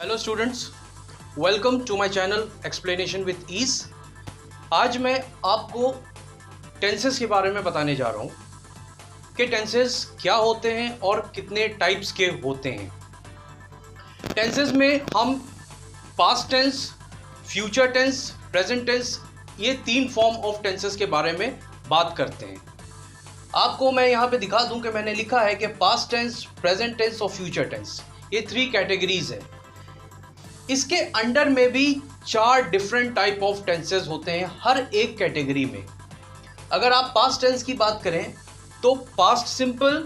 Hello students, welcome to my channel explanation with ease. आज मैं आपको टेंसेस के बारे में बताने जा रहा हूँ कि टेंसेस क्या होते हैं और कितने टाइप्स के होते हैं। टेंसेस में हम past tense, future tense, present tense, ये तीन फॉर्म ऑफ टेंसेस के बारे में बात करते हैं। आपको मैं यहाँ पे दिखा दूँ कि मैंने लिखा है कि पास्ट टेंस, प्रेजेंट टेंस और फ्यूचर टेंस, ये थ्री कैटेगरीज है। इसके अंडर में भी चार डिफरेंट टाइप ऑफ टेंसेस होते हैं हर एक कैटेगरी में। अगर आप पास्ट टेंस की बात करें तो past simple,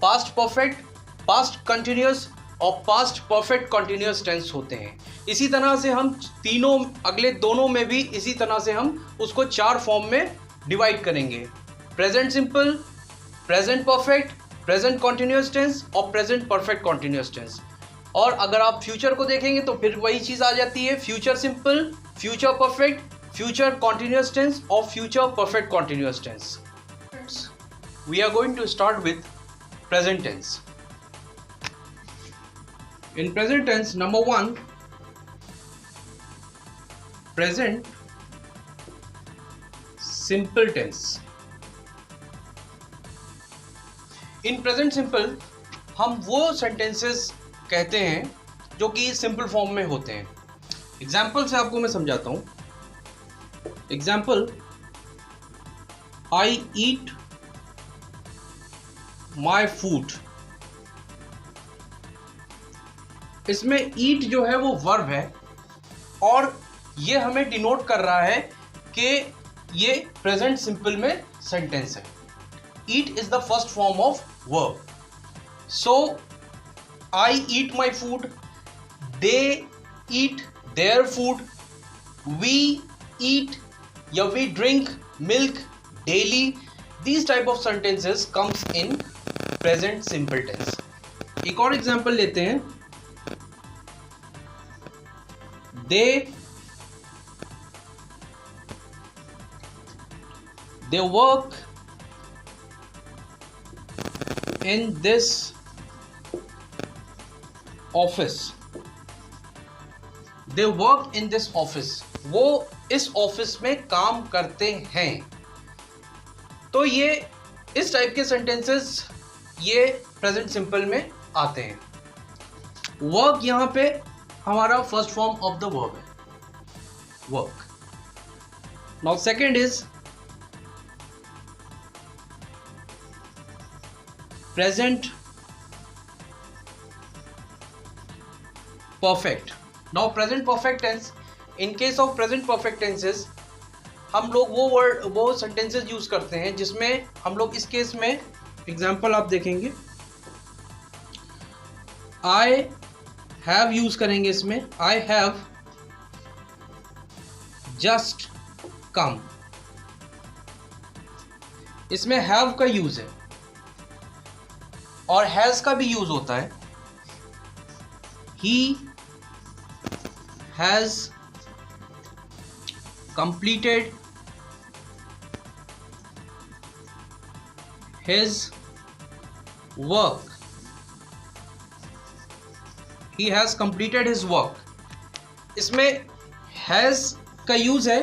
past perfect, past continuous और पास्ट परफेक्ट कंटिन्यूअस टेंस होते हैं। इसी तरह से हम तीनों अगले दोनों में भी इसी तरह से हम उसको चार फॉर्म में डिवाइड करेंगे: present simple, present perfect, present continuous tense और प्रेजेंट परफेक्ट कंटिन्यूअस टेंस। और अगर आप फ्यूचर को देखेंगे तो फिर वही चीज़ आ जाती है: future simple, future perfect, future continuous tense और future perfect continuous tense. We are going to start with present tense. In present tense, number one, present simple tense. In present simple हम वो सेंटेंसेस कहते हैं जो कि simple form में होते हैं। एग्जाम्पल से आपको मैं समझाता हूं। Example: I eat my food. इसमें ईट जो है वो वर्ब है और ये हमें डिनोट कर रहा है कि ये प्रेजेंट सिंपल में सेंटेंस है। Eat is the first form of verb. So I eat my food, they eat their food, we eat या we drink milk daily. These type of sentences comes in present simple tense. एक और example लेते हैं: they work in this office. They work in this office, वो इस office में काम करते हैं। तो ये इस टाइप के सेंटेंसेस ये प्रेजेंट सिंपल में आते हैं। वर्क यहां पे हमारा first form of the verb है, work. Now second is present perfect. Now present perfect tense, in case of present perfect tenses हम लोग वो sentences यूज करते हैं जिसमें हम लोग इस केस में एग्जाम्पल आप देखेंगे I have यूज करेंगे। इसमें I have just come, इसमें have का यूज है और has का भी यूज होता है। He has completed his work. He has completed his work. इसमें has का यूज है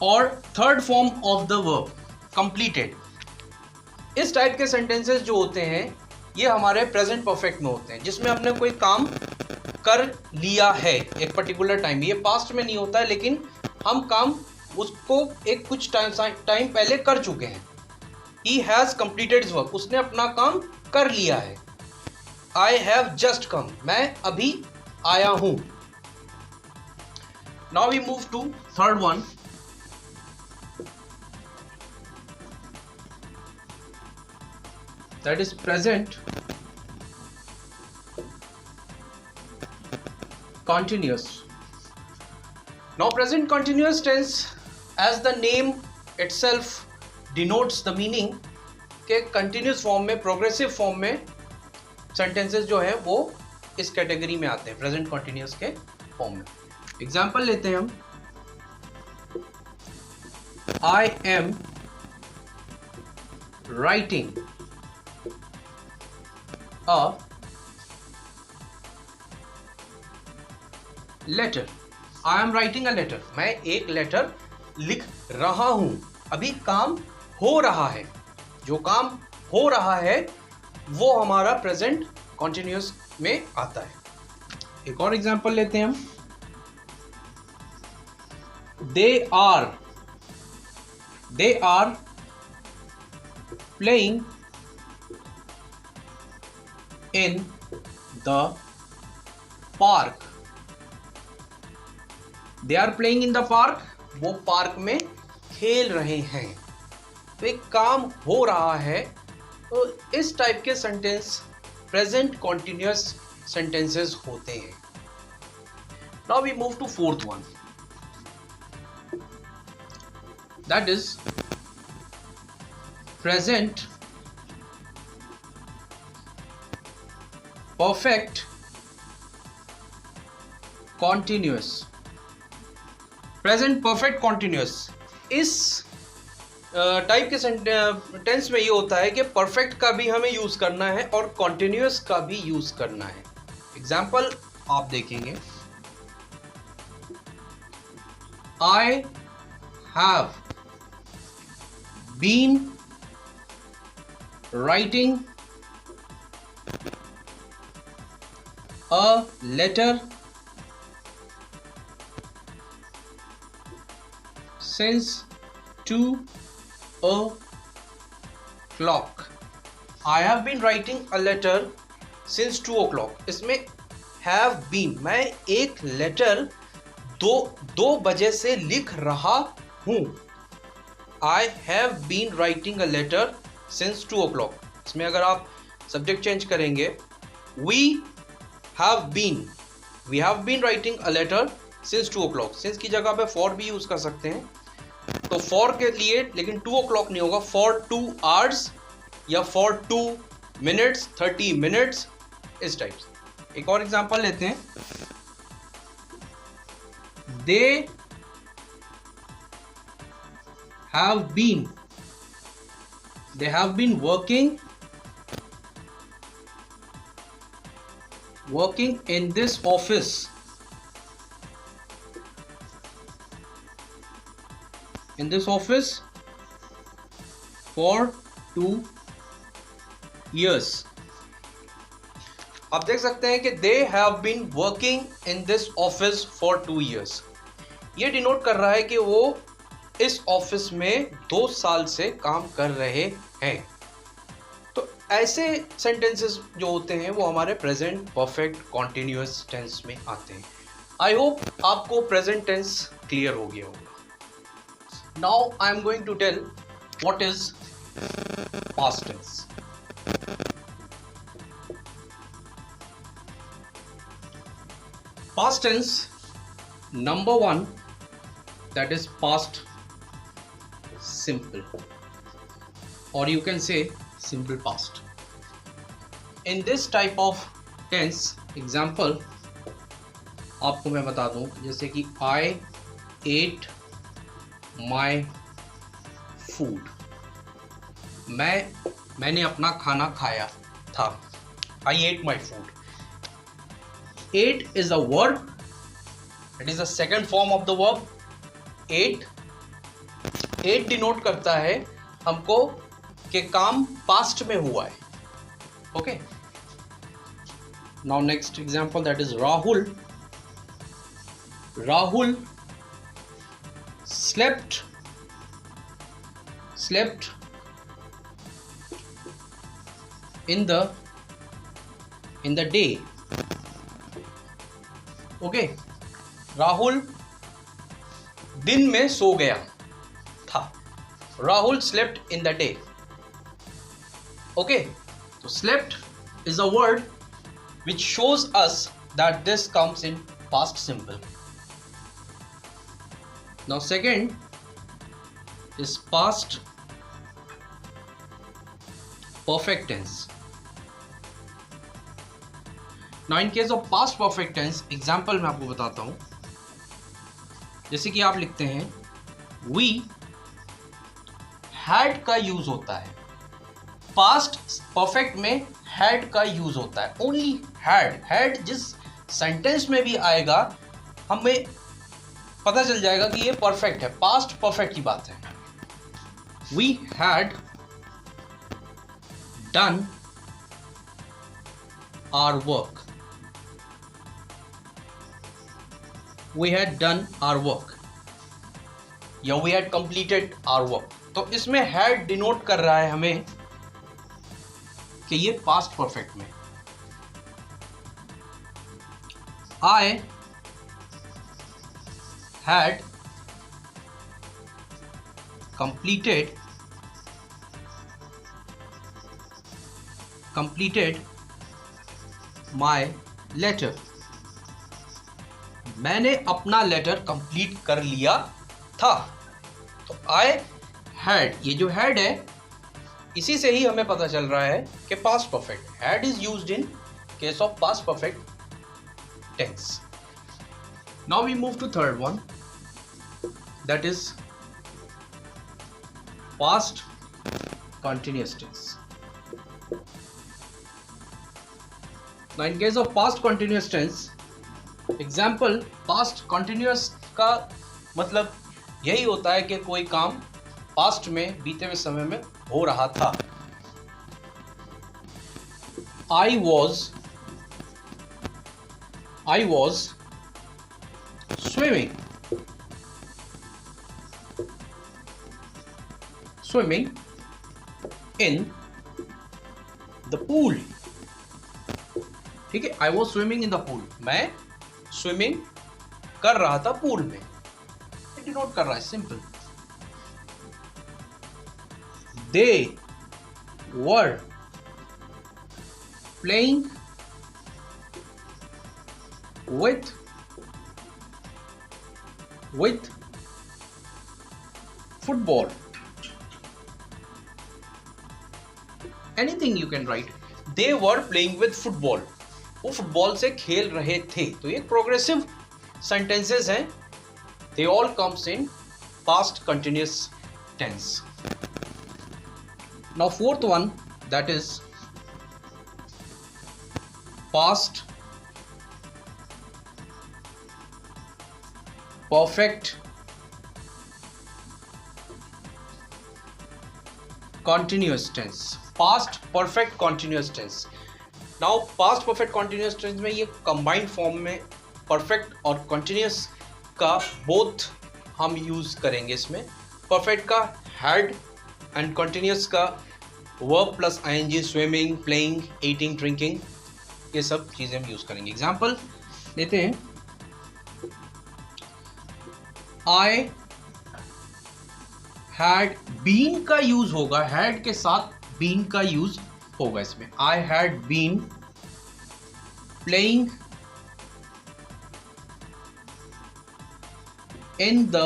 और third form of the verb completed। इस टाइप के सेंटेंसेस जो होते हैं ये हमारे प्रेजेंट परफेक्ट में होते हैं, जिसमें हमने कोई काम कर लिया है एक पर्टिकुलर टाइम। ये पास्ट में नहीं होता है लेकिन हम काम उसको एक कुछ टाइम पहले कर चुके हैं। He has completed his work, उसने अपना काम कर लिया है। I have just come, मैं अभी आया हूं। Now we move to third one, that is present continuous. Now present continuous tense, as the name itself denotes the meaning, के continuous फॉर्म में, प्रोग्रेसिव फॉर्म में सेंटेंसेस जो है वो इस कैटेगरी में आते हैं, प्रेजेंट कंटिन्यूअस के फॉर्म में। एग्जाम्पल लेते हैं हम: I am writing a letter, I am writing a letter, मैं एक लेटर लिख रहा हूं। अभी काम हो रहा है, जो काम हो रहा है वो हमारा प्रेजेंट कॉन्टिन्यूअस में आता है। एक और एग्जांपल लेते हैं हम। They are playing in the park. They are playing in the park, वो पार्क में खेल रहे हैं। तो एक काम हो रहा है, तो इस टाइप के सेंटेंस प्रेजेंट कॉन्टिन्यूअस सेंटेंसेस होते हैं। Now we move to fourth one, that is present perfect continuous. Present perfect continuous इस टाइप के टेंस में ये होता है कि परफेक्ट का भी हमें यूज करना है और कॉन्टिन्यूअस का भी यूज करना है। एग्जाम्पल आप देखेंगे, I have been writing a letter since 2 o'clock. I have been writing a letter since 2 o'clock. इसमें have been, मैं एक लेटर दो बजे से लिख रहा हूँ। I have been writing a letter since 2 o'clock. इसमें अगर आप सब्जेक्ट चेंज करेंगे, we have been writing a letter since 2 o'clock. since की जगह पे for भी यूज कर सकते हैं, तो फॉर के लिए लेकिन 2 o'clock नहीं होगा, फॉर 2 hours या फॉर 2 minutes, 30 minutes, इस टाइप से। एक और एग्जांपल लेते हैं, they have been working in this office for 2 years. आप देख सकते हैं कि they have been working in this office for 2 years. ये डिनोट कर रहा है कि वो इस ऑफिस में 2 साल से काम कर रहे हैं। तो ऐसे सेंटेंसेस जो होते हैं वो हमारे प्रेजेंट परफेक्ट कॉन्टिन्यूअस टेंस में आते हैं। आई होप आपको प्रेजेंट टेंस क्लियर हो गया होगा। Now I am going to tell what is past tense. Past tense, number 1, that is past simple, or you can say simple past. In this type of tense, example आपको मैं बता दूं, जैसे कि I ate my food. मैंने अपना खाना खाया था। I ate my food. Ate is a verb. It is a second form of the verb. Ate denote करता है हमको कि काम पास्ट में हुआ है। Okay. Now next example, that is Rahul. Rahul slept in the day. Okay, Rahul दिन में सो गया था। Rahul slept in the day. Okay, so slept is a word which shows us that this comes in past simple. Now second is past perfect tense. Now in case of past perfect tense, example मैं आपको बताता हूँ। जैसे कि आप लिखते हैं we had का यूज होता है। पास्ट परफेक्ट में had का यूज होता है। ओनली had जिस सेंटेंस में भी आएगा हमें पता चल जाएगा कि ये परफेक्ट है, पास्ट परफेक्ट की बात है। We had done our work, we had done our work या we had completed our work. तो इसमें हैड डिनोट कर रहा है हमें कि ये पास्ट परफेक्ट में। I had completed my letter, मैंने अपना लेटर कंप्लीट कर लिया था। तो आई हैड, ये जो हैड है इसी से ही हमें पता चल रहा है कि past perfect. Had is used in case of past perfect tense. Now we move to third one, that is past continuous tense. Now in case of past continuous tense, example, past continuous का मतलब यही होता है कि कोई काम past में, बीते हुए समय में हो रहा था। I was swimming in the pool, ठीक है। I was swimming in the pool, मैं स्विमिंग कर रहा था पूल में, डिनोट कर रहा है, simple. They were playing with football, anything you can write। They were playing with football, वो फुटबॉल से खेल रहे थे। तो ये प्रोग्रेसिव सेंटेंसेस हैं, they all comes in past continuous tense। Now fourth one, that is past perfect continuous tense, past perfect continuous tense। Now past perfect continuous tense में ये कंबाइंड फॉर्म में परफेक्ट और कॉन्टिन्यूस का both हम use करेंगे। इसमें perfect का had and continuous का verb plus ING, swimming, playing, eating, drinking, ये सब चीज़ें हम यूज़ करेंगे। एग्जाम्पल लेते हैं, आई हैड बीन का यूज होगा, हैड के साथ बीन का यूज होगा इसमें। I had been playing in the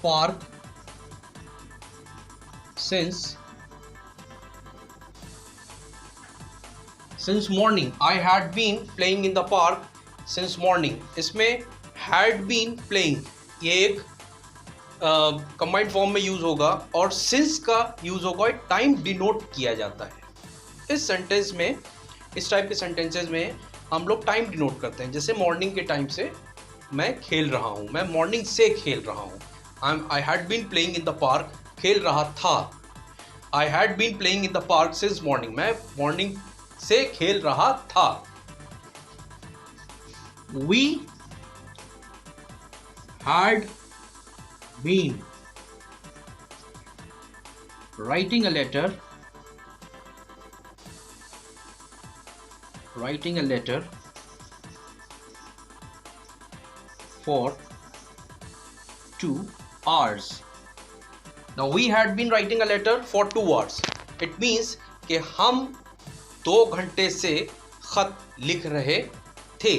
park since morning. I had been playing in the park since morning. इसमें हैड बीन प्लेइंग ये एक कंबाइंड फॉर्म में यूज होगा और सिंस का यूज होगा, एक टाइम डिनोट किया जाता है। इस सेंटेंस में, इस टाइप के सेंटेंसेस में हम लोग टाइम डिनोट करते हैं। जैसे मॉर्निंग के टाइम से मैं खेल रहा हूँ, मैं मॉर्निंग से खेल रहा हूँ। I had been playing in the park, खेल रहा था। I had been playing in the park since morning, मैं मॉर्निंग से खेल रहा था। We had been writing a letter for 2 hours। Now we had been writing a letter for 2 hours, it means कि हम 2 घंटे से खत लिख रहे थे।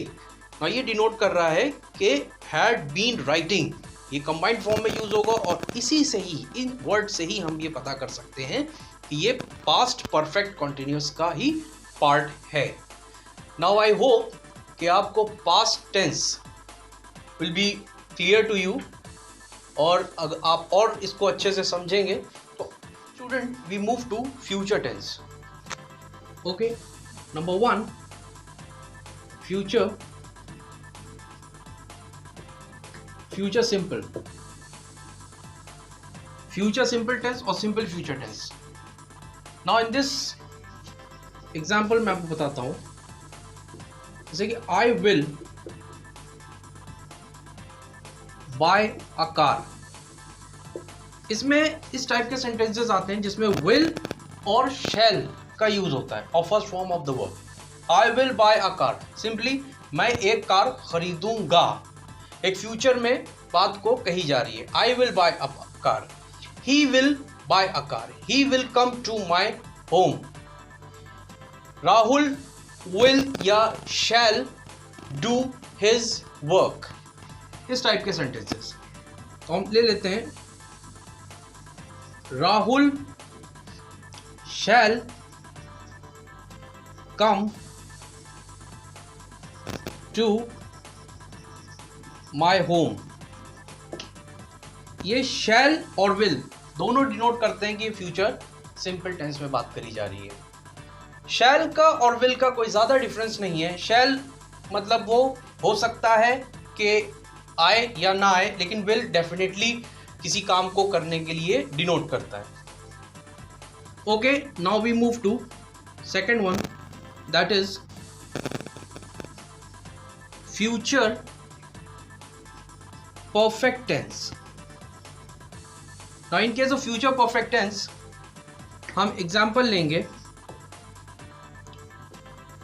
ना ये डिनोट कर रहा है कि हैड बीन राइटिंग ये कंबाइंड फॉर्म में यूज होगा और इसी से ही, इन वर्ड से ही हम ये पता कर सकते हैं कि ये पास्ट परफेक्ट कॉन्टिन्यूस का ही पार्ट है। नाउ आई होप कि आपको past tense will be clear to you, और अगर आप और इसको अच्छे से समझेंगे तो student we move to future tense. Okay, number 1, future simple tense और simple future tense. Now in this example मैं आपको बताता हूं, जैसे कि I will buy a car. इसमें इस टाइप के सेंटेंसेस आते हैं जिसमें विल और शैल का यूज होता है और first form of the verb. I will buy a car, simply मैं एक कार खरीदूंगा। एक फ्यूचर में बात को कही जा रही है, I will buy a car. He will buy a car, he will come to my home. Rahul will या शैल डू हिज वर्क। इस टाइप के सेंटेंसेस तो हम ले लेते हैं, Rahul shall come to my home. ये शैल और विल दोनों डिनोट करते हैं कि फ्यूचर सिंपल टेंस में बात करी जा रही है। शैल का और विल का कोई ज़्यादा डिफरेंस नहीं है। शैल मतलब वो हो सकता है कि आए या ना आए, लेकिन विल डेफिनेटली किसी काम को करने के लिए डिनोट करता है। Okay, now we move to second one, that is future perfect tense. Now in case of future perfect tense हम एग्जाम्पल लेंगे,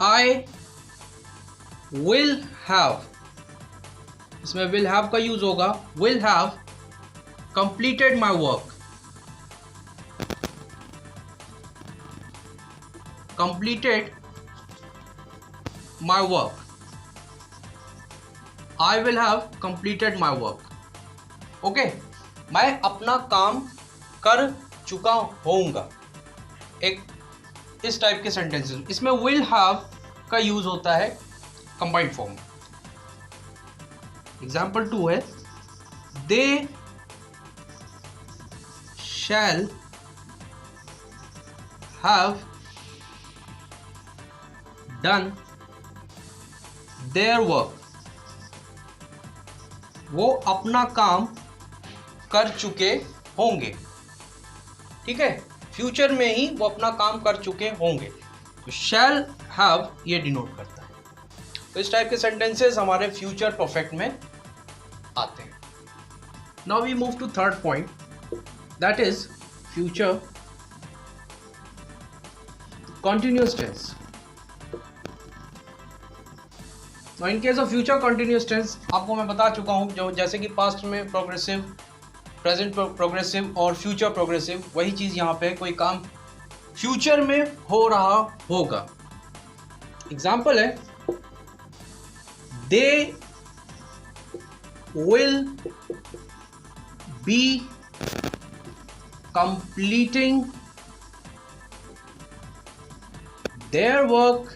आई विल हैव, इसमें विल हैव का यूज होगा, will have completed my work, completed my work, I will have completed my work. Okay, मैं अपना काम कर चुका होऊंगा। एक इस टाइप के सेंटेंसेस, इसमें विल हैव का यूज होता है कंबाइंड फॉर्म। एग्जाम्पल 2 है, they shall have done their work. वो अपना काम कर चुके होंगे। ठीक है, फ्यूचर में ही वो अपना काम कर चुके होंगे, तो शैल हैव ये डिनोट करता है। तो इस टाइप के सेंटेंसेस हमारे फ्यूचर परफेक्ट में आते हैं। Now we move to third point, that is future continuous tense. Now in case of future continuous tense आपको मैं बता चुका हूं, जो जैसे कि पास्ट में प्रोग्रेसिव, प्रेजेंट प्रोग्रेसिव और फ्यूचर प्रोग्रेसिव, वही चीज़ यहाँ पे कोई काम फ्यूचर में हो रहा होगा। एग्जाम्पल है, they will be completing their work,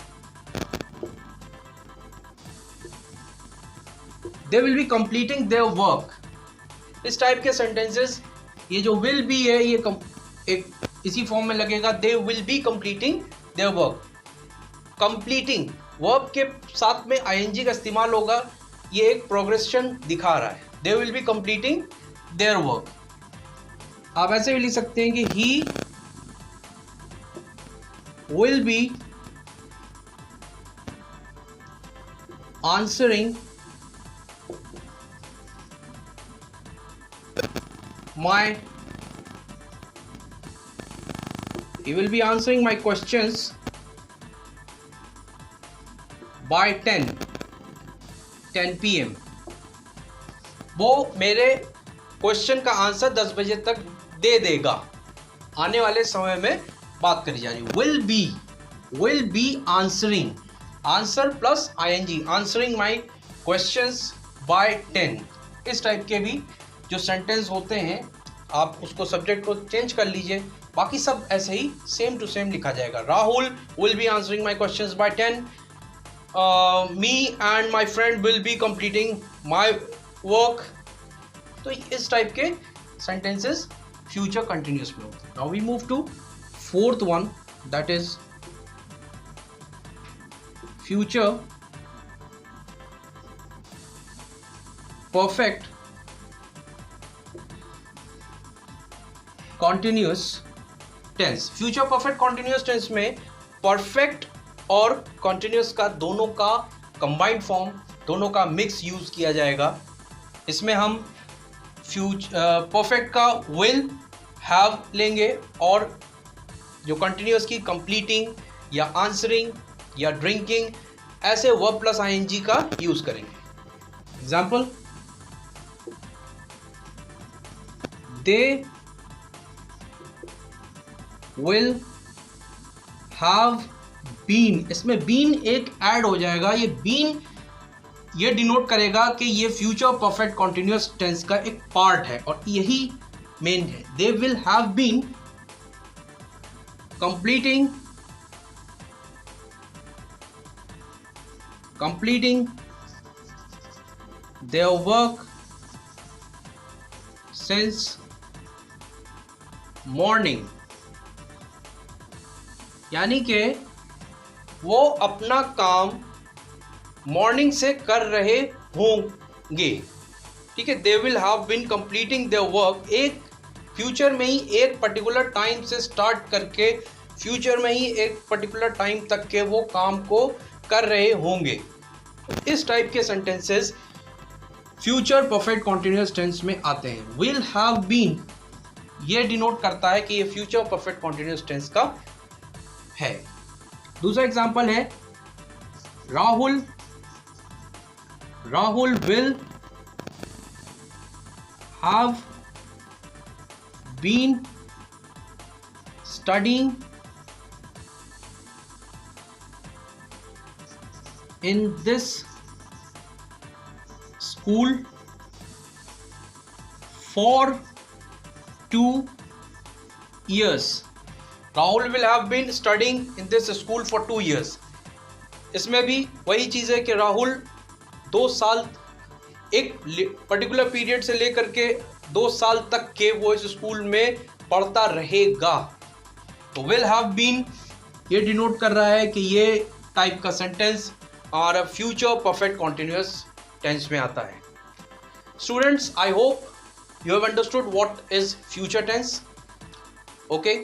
they will be completing their work. इस टाइप के सेंटेंसेस, ये जो विल बी है ये एक इसी फॉर्म में लगेगा, they will be completing their work. Completing verb के साथ में आईएनजी का इस्तेमाल होगा, ये एक प्रोग्रेशन दिखा रहा है। They will be completing their work. आप ऐसे भी लिख सकते हैं कि he will be answering he will be answering my questions by 10 PM। वो मेरे क्वेश्चन का आंसर 10 बजे तक दे देगा। आने वाले समय में बात करी जा रही है। will be answering, answer plus ing, answering my questions by 10। इस टाइप के भी जो सेंटेंस होते हैं, आप उसको सब्जेक्ट को चेंज कर लीजिए, बाकी सब ऐसे ही सेम टू सेम लिखा जाएगा। Rahul will be answering my questions bye 10, me and my friend will be completing my work. तो इस टाइप के सेंटेंसेस फ्यूचर कंटिन्यूअस में होते हैं। Now we move to fourth one, that is future perfect continuous tense. Future perfect continuous tense में perfect और continuous का दोनों का कंबाइंड फॉर्म, दोनों का मिक्स यूज किया जाएगा। इसमें हम परफेक्ट का विल हैव लेंगे और जो कंटिन्यूअस की कंप्लीटिंग या आंसरिंग या ड्रिंकिंग, ऐसे वर्ब प्लस आईएनजी का यूज करेंगे। Example, they will have been, इसमें बीन एक ऐड हो जाएगा। ये बीन ये डिनोट करेगा कि ये फ्यूचर परफेक्ट कॉन्टिन्यूअस टेंस का एक पार्ट है और यही मेन है। They will have been completing their work since morning, यानी कि वो अपना काम मॉर्निंग से कर रहे होंगे। ठीक है, they will have been completing their work, एक फ्यूचर में ही एक पर्टिकुलर टाइम से स्टार्ट करके फ्यूचर में ही एक पर्टिकुलर टाइम तक के वो काम को कर रहे होंगे। इस टाइप के sentences future perfect continuous tense में आते हैं। विल हैव बीन ये डिनोट करता है कि ये फ्यूचर परफेक्ट कॉन्टिन्यूअस टेंस का है। दूसरा एग्जांपल है, Rahul will have been studying in this school for 2 years. Rahul will have been studying in this school for 2 years. इसमें भी वही चीज़ है कि राहुल 2 साल, एक पर्टिकुलर पीरियड से लेकर के 2 साल तक के वो इस स्कूल में पढ़ता रहेगा। तो will have been ये डिनोट कर रहा है कि ये टाइप का सेंटेंस और फ्यूचर परफेक्ट कॉन्टिन्यूअस टेंस में आता है। Students, I hope you have understood what is future tense. Okay,